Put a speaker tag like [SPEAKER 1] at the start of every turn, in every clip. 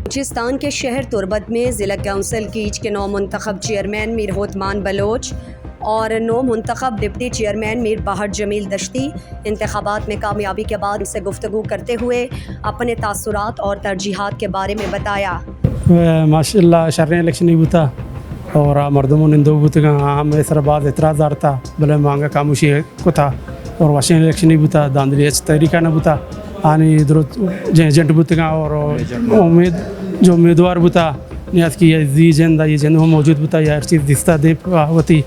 [SPEAKER 1] بلوچستان کے شہر تربت میں ضلع کونسل کیچ کے 9 منتخب چیئرمین میر ہوتمان بلوچ اور 9 منتخب ڈپٹی چیئرمین میر باہر جمیل دشتی انتخابات میں کامیابی کے بعد ان سے گفتگو کرتے ہوئے اپنے تاثرات اور ترجیحات کے بارے میں بتایا۔
[SPEAKER 2] ماشاء اللہ شرح الیکشن نہیں ہوتا اور مردموں نے دو بوتے کا ہم سر بعض اعتراض تھا بھلے مانگا خاموشی کو تھا اور واشنگ الیکشن نہیں ہوتا داندلی تحریکہ نہ ہوتا آنی ادھر ایجنٹ بوتے کا اور جو امیدوار بوتا نیاز کی یہ جن وہ موجود بوتا یا ہر چیز دستہ دے ہوتی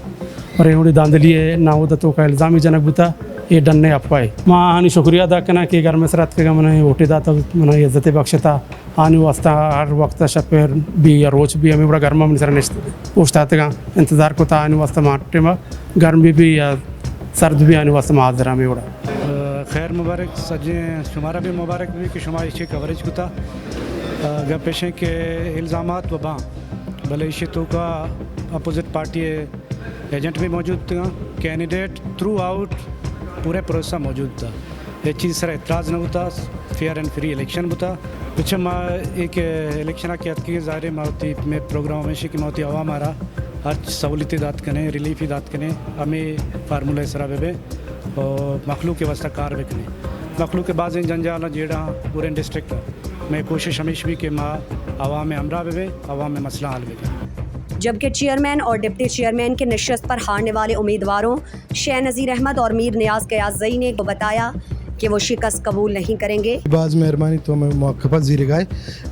[SPEAKER 2] اور یہ داندلی نہ ہوتا تو کا الزامی جنک بوتا یہ ڈن نہیں آپ پائے ماں آنی شکریہ ادا کرنا کہ گھر میں سرات کے میں ووٹے داتا میں عزت بخشتا آنی واسطہ ہر وقت شپر بھی یا روز بھی ہمیں بڑا گرما میں سر پوچھتا تھا انتظار کو تھا آنے واسطہ ماٹے میں گرم بھی یا سرد بھی آنے واسطہ حاضر ہمیں بڑا
[SPEAKER 3] خیر مبارک سجے شمارا بھی مبارک بھی کہ شما اسی کوریج کو تھا گا پیشیں کے الزامات و باں بھلے اسی تو کا اپوزٹ پارٹی ایجنٹ بھی موجود تھا کینڈیڈیٹ تھرو آؤٹ پورے پروسیس موجود تھا یہ چیز سر اعتراض نہ ہوتا فیئر اینڈ فری الیکشن ہوتا پچھے ماں ایک الیکشن کی حد کی ظاہر ماوتی میں پروگرام میں کی ماوتی عوام آ رہا ہر سہولتی دات کریں ریلیفی دات کریں ہمیں فارمولہ سرا بے اور مخلوق کے واسطہ کار بکنے مخلوق کے بعض جنجال جیڑا پورے ڈسٹرکٹ میں کوشش ہمیشہ بھی کہ ماں عوام میں ہمراہ بے عوام میں مسئلہ حل بے
[SPEAKER 1] جبکہ چیئرمین اور ڈپٹی چیئرمین کے نشست پر ہارنے والے امیدواروں شیخ نذیر احمد اور میر نیاز قیاسزئی نے بتایا کہ وہ شکست قبول نہیں کریں گے۔
[SPEAKER 4] بعض مہربانی تو میں موقع زیر گائے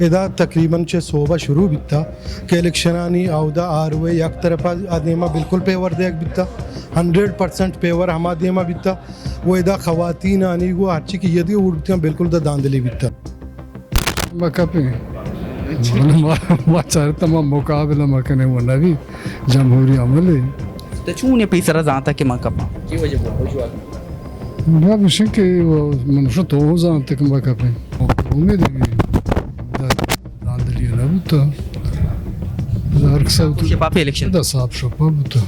[SPEAKER 4] ادا تقریباً صوبہ شروع بیتا کہ الیکشنانی عہدہ آروے یک طرفہ آدیمہ بالکل پیور دیکھ بیتا 100% پیور ہما دیمہ بیتا وہ ادا خواتین آنی وہ ہرچی کی یدی اڑتی ہیں بالکل دا داندلی بیتا
[SPEAKER 5] موقع پہ چاہتا تمام مقابلہ مکنے وہ نبی جمہوری عمل ہے
[SPEAKER 6] تو چون یہ پیسرہ زانتا کہ موقع پہ کی وجہ بہت
[SPEAKER 5] یا بشن کہ منشا تو ہو زانتا کہ موقع پہ امید ہے کہ داندلی نبوتا ہر کسا
[SPEAKER 6] شفاف الیکشن
[SPEAKER 5] دا صاحب شفاف ہوتا